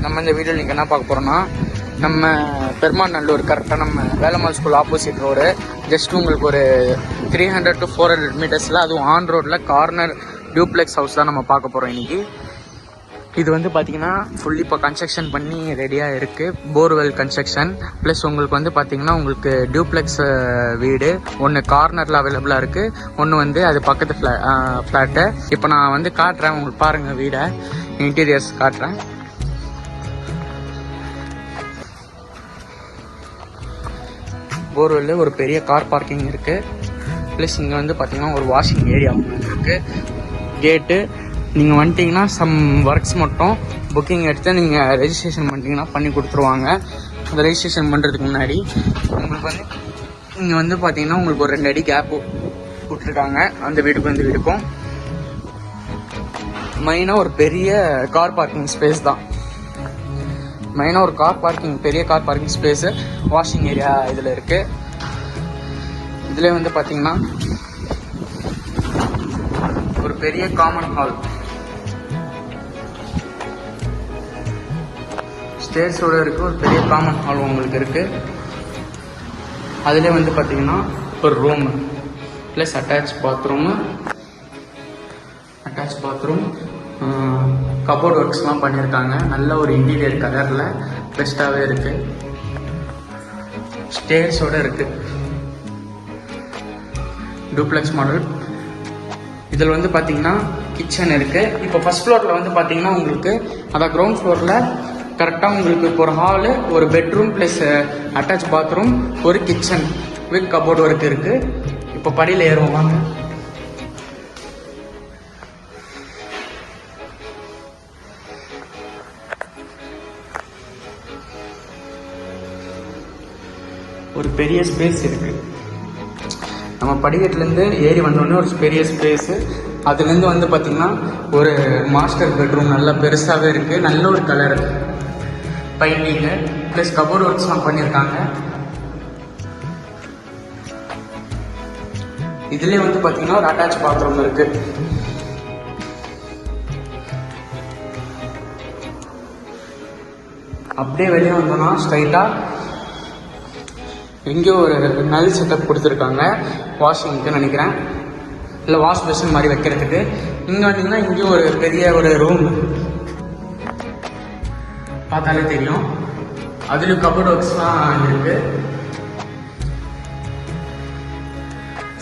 நம்ம இந்த வீடியோவில் நீங்கள் என்ன பார்க்க போகிறோம்னா, நம்ம பெருமாநல்லூர் கரெக்டாக நம்ம Velammal school opposite road, just உங்களுக்கு ஒரு 300 to 400 மீட்டர்ஸில், அதுவும் ஆன் ரோட்டில் கார்னர் டியூப்ளெக்ஸ் ஹவுஸ் தான் நம்ம பார்க்க போகிறோம் இன்றைக்கி. இது வந்து பார்த்திங்கன்னா ஃபுல்லி இப்போ கன்ஸ்ட்ரக்ஷன் பண்ணி ரெடியாக இருக்குது. போர்வெல் கன்ஸ்ட்ரக்ஷன் ப்ளஸ் உங்களுக்கு வந்து பார்த்திங்கன்னா உங்களுக்கு டியூப்ளெக்ஸ் வீடு ஒன்று கார்னரில் அவைலபிளாக இருக்குது, ஒன்று வந்து அது பக்கத்து ஃப்ளாட்டு. இப்போ நான் வந்து காட்டுறேன் உங்களுக்கு, பாருங்கள் வீடை, இன்டீரியர்ஸ் காட்டுறேன். போர்வெல்ல ஒரு பெரிய கார் பார்க்கிங் இருக்குது. ப்ளஸ் இங்கே வந்து பார்த்திங்கன்னா ஒரு வாஷிங் ஏரியா இருக்குது. கேட்டு நீங்கள் வந்துட்டிங்கன்னா சம் ஒர்க்ஸ் மட்டும் புக்கிங் எடுத்து நீங்கள் ரெஜிஸ்ட்ரேஷன் பண்ணிட்டீங்கன்னா பண்ணி கொடுத்துருவாங்க. அந்த ரெஜிஸ்ட்ரேஷன் பண்ணுறதுக்கு முன்னாடி உங்களுக்கு வந்து இங்கே வந்து பார்த்தீங்கன்னா உங்களுக்கு ஒரு 2 அடி கேப்பு விட்டுருக்காங்க அந்த வீட்டுக்கும் இந்த வீட்டுக்கும். மெயினாக ஒரு பெரிய கார் பார்க்கிங் ஸ்பேஸ் தான். மெயினாக ஒரு பெரிய car parking space, washing area இதில் இருக்குது. இதில் வந்து பார்த்தீங்கன்னா ஒரு பெரிய காமன் ஹால், ஸ்டேர்ஸோடு இருக்குது. ஒரு பெரிய காமன் ஹால் உங்களுக்கு இருக்குது. அதிலே வந்து பார்த்தீங்கன்னா ஒரு room plus attach bathroom, cupboard ஒர்க்ஸ்லாம் பண்ணியிருக்காங்க. நல்ல ஒரு இன்டீரியர் கலரில் பெஸ்ட்டாகவே இருக்குது. ஸ்டேர்ஸோடு இருக்குது. Duplex model. இதில் வந்து பார்த்தீங்கன்னா கிச்சன் இருக்குது. இப்போ ஃபர்ஸ்ட் ஃப்ளோரில் வந்து பார்த்தீங்கன்னா உங்களுக்கு, அதான் கிரவுண்ட் ஃப்ளோரில் கரெக்டாக உங்களுக்கு இப்போ ஒரு ஹாலு, ஒரு பெட்ரூம் ப்ளஸ் அட்டாச் பாத்ரூம், ஒரு கிச்சன் வித் கபோர்ட் ஒர்க் இருக்குது. இப்போ படியில் ஏறுவோம் வாங்க. ஒரு பெரிய ஸ்பேஸ் இருக்குது. நம்ம படிக்கட்டுலேருந்து ஏறி வந்தோடனே ஒரு பெரிய ஸ்பேஸு. அதுலேருந்து வந்து பார்த்திங்கன்னா ஒரு மாஸ்டர் பெட்ரூம் நல்லா பெருசாகவே இருக்குது. நல்ல ஒரு கலர் பெயிண்டிங்கு ப்ளஸ் கபோர்ட் ஒர்க்ஸ்லாம் பண்ணியிருக்காங்க. இதுலேயே வந்து பார்த்திங்கன்னா ஒரு அட்டாச் பாத்ரூம் இருக்குது. அப்படியே வெளியே வந்தோம்னா ஸ்ட்ரைட்டாக எங்கேயோ ஒரு நல் செட்டப் கொடுத்துருக்காங்க வாஷிங்க்கு நினைக்கிறேன், இல்லை வாஷ் பேஷன் மாதிரி வைக்கிறதுக்கு. இங்கே வந்தீங்கன்னா இங்கேயும் ஒரு பெரிய ஒரு ரூம் பார்த்தாலே தெரியும். அதுலேயும் கபோர்ட் ஒர்க்ஸ்லாம் இருக்குது.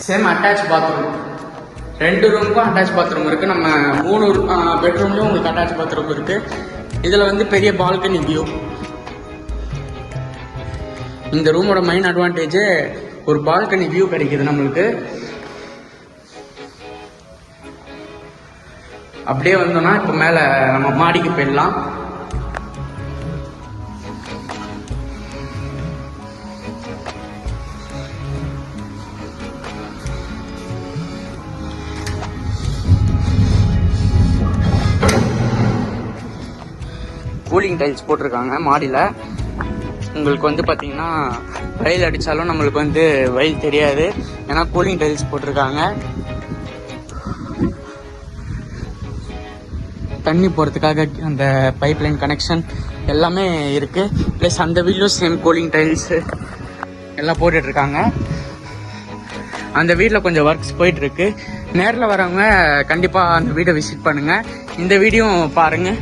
சேம் அட்டாச் பாத்ரூம், 2 ரூமுக்கும் அட்டாச் பாத்ரூம் இருக்குது. நம்ம 3 பெட்ரூம்லேயும் உங்களுக்கு அட்டாச் பாத்ரூம் இருக்குது. இதில் வந்து பெரிய பால்கனி வியூ. இந்த ரூமோட மெயின் அட்வான்டேஜ் ஒரு பால்கனி வியூ கிடைக்குது நம்மளுக்கு. அப்படியே வந்தோம்னா இப்போ மேலே நம்ம மாடிக்கு போயிடலாம். கூலிங் டைல்ஸ் போட்டிருக்காங்க மாடியில். உங்களுக்கு வந்து பார்த்தீங்கன்னா வெயில் அடித்தாலும் நம்மளுக்கு வந்து வெயில் தெரியாது, ஏன்னா கூலிங் டைல்ஸ் போட்டிருக்காங்க. தண்ணி போகிறதுக்காக அந்த பைப் லைன் கனெக்ஷன் எல்லாமே இருக்குது. ப்ளஸ் அந்த வீட்லையும் சேம் கூலிங் டைல்ஸு எல்லாம் போட்டுட்ருக்காங்க. அந்த வீட்டில் கொஞ்சம் ஒர்க்ஸ் போயிட்டுருக்கு. நேரில் வரவங்க கண்டிப்பாக அந்த வீடை விசிட் பண்ணுங்கள். இந்த வீடியோ பாருங்கள்.